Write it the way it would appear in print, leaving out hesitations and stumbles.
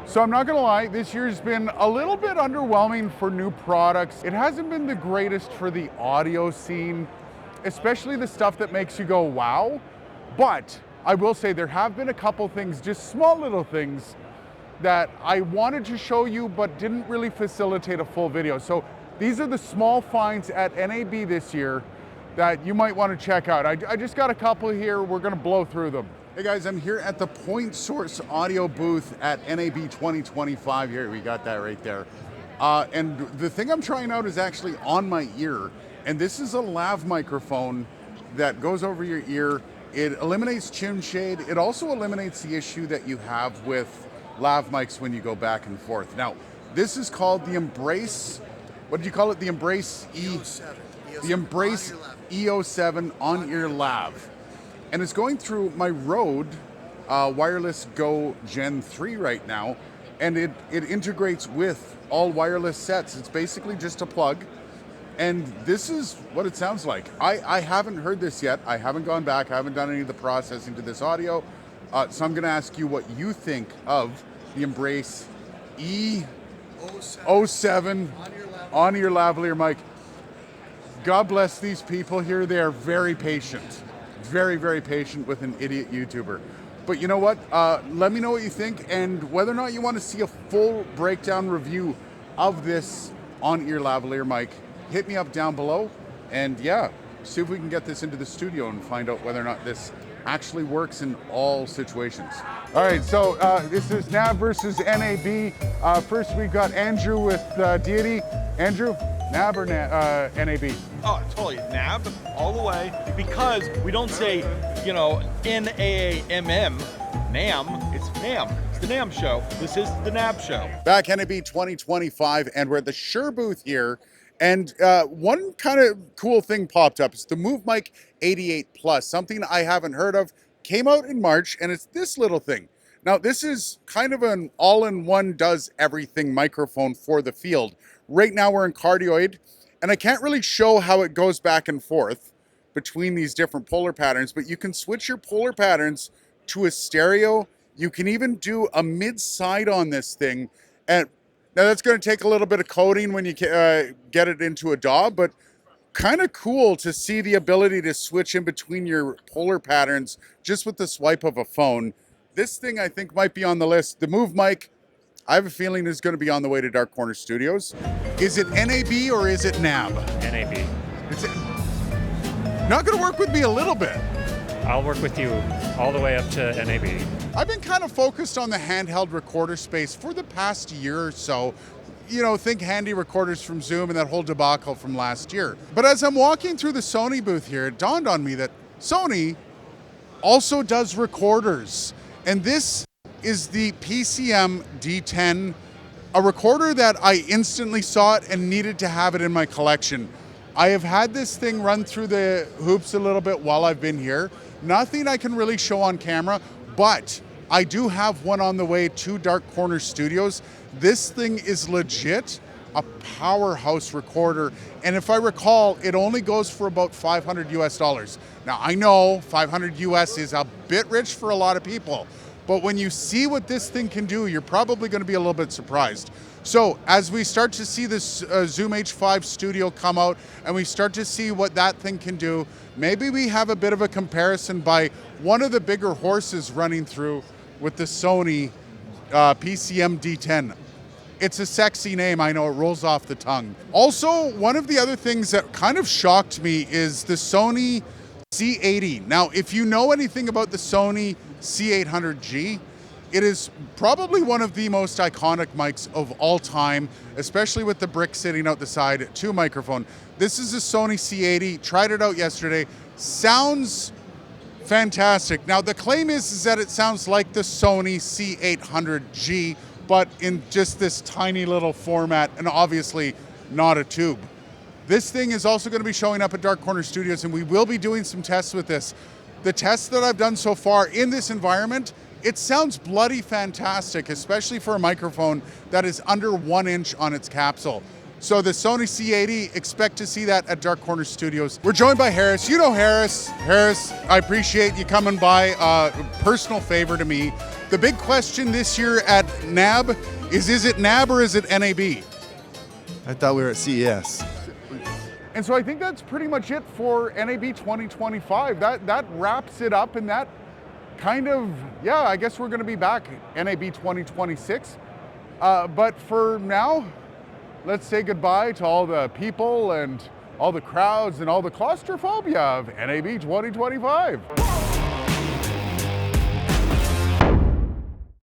So I'm not gonna lie, this year's been a little bit underwhelming for new products. It hasn't been the greatest for the audio scene, especially the stuff that makes you go, wow. But I will say there have been a couple things, just small little things, that I wanted to show you but didn't really facilitate a full video. So these are the small finds at NAB this year that you might want to check out. I just got a couple here, we're gonna blow through them. Hey guys, I'm here at the Point Source Audio booth at NAB 2025. Here, we got that right there. And the thing I'm trying out is actually on my ear. And this is a lav microphone that goes over your ear. It eliminates chin shade. It also eliminates the issue that you have with lav mics when you go back and forth. Now, this is called the Embrace, what did you call it? The Embrace EO7. The Embrace EO7 on-ear lav. And it's going through my Rode Wireless Go Gen 3 right now, and it integrates with all wireless sets. It's basically just a plug, and this is what it sounds like. I haven't heard this yet. I haven't gone back. I haven't done any of the processing to this audio, so I'm going to ask you what you think of the Embrace E07 on-ear lavalier mic. God bless these people here. They are very patient. Very, very patient with an idiot YouTuber. But you know what? Let me know what you think and whether or not you want to see a full breakdown review of this on-ear lavalier mic. Hit me up down below and yeah, see if we can get this into the studio and find out whether or not this actually works in all situations. All right, so this is NAB versus NAB. First we've got Andrew with Deity. Andrew, NAB or NAB? Oh, totally. NAB all the way, because we don't say, you know, NAAMM, NAM, it's NAM. It's the NAM show. This is the NAB show. Back NAB 2025, and we're at the Shure booth here. And one kind of cool thing popped up. It's the Move Mic 88 Plus, something I haven't heard of. Came out in March, and it's this little thing. Now, this is kind of an all-in-one does-everything microphone for the field. Right now, we're in cardioid, and I can't really show how it goes back and forth between these different polar patterns, but you can switch your polar patterns to a stereo. You can even do a mid-side on this thing. And now that's going to take a little bit of coding when you get it into a DAW, but kind of cool to see the ability to switch in between your polar patterns just with the swipe of a phone. This thing I think might be on the list. The Move Mic, I have a feeling is going to be on the way to Dark Corner Studios. Is it NAB or is it NAB? NAB. It's not going to work with me a little bit. I'll work with you all the way up to NAB. I've been kind of focused on the handheld recorder space for the past year or so. You know, think handy recorders from Zoom and that whole debacle from last year. But as I'm walking through the Sony booth here, it dawned on me that Sony also does recorders. And this is the PCM-D10, a recorder that I instantly saw it and needed to have it in my collection. I have had this thing run through the hoops a little bit while I've been here. Nothing I can really show on camera, but I do have one on the way to Dark Corner Studios. This thing is legit a powerhouse recorder. And if I recall, it only goes for about $500 US. Now I know 500 US is a bit rich for a lot of people, but when you see what this thing can do, you're probably going to be a little bit surprised. So as we start to see this Zoom H5 Studio come out and we start to see what that thing can do, maybe we have a bit of a comparison by one of the bigger horses running through with the Sony PCM-D10. It's a sexy name, I know, it rolls off the tongue. Also, one of the other things that kind of shocked me is the Sony C80. Now, if you know anything about the Sony C800G, it is probably one of the most iconic mics of all time, especially with the brick sitting out the side, 2 microphone. This is a Sony C80, tried it out yesterday. Sounds fantastic. Now the claim is that it sounds like the Sony C800G, but in just this tiny little format and obviously not a tube. This thing is also going to be showing up at Dark Corner Studios and we will be doing some tests with this. The tests that I've done so far in this environment, it sounds bloody fantastic, especially for a microphone that is under 1 inch on its capsule. So the Sony C80, expect to see that at Dark Corner Studios. We're joined by Harris. You know Harris. Harris, I appreciate you coming by. Personal favor to me. The big question this year at NAB is it NAB or is it NAB? I thought we were at CES. And so I think that's pretty much it for NAB 2025. That wraps it up, and that kind of, yeah, I guess we're gonna be back NAB 2026. But for now, let's say goodbye to all the people and all the crowds and all the claustrophobia of NAB 2025.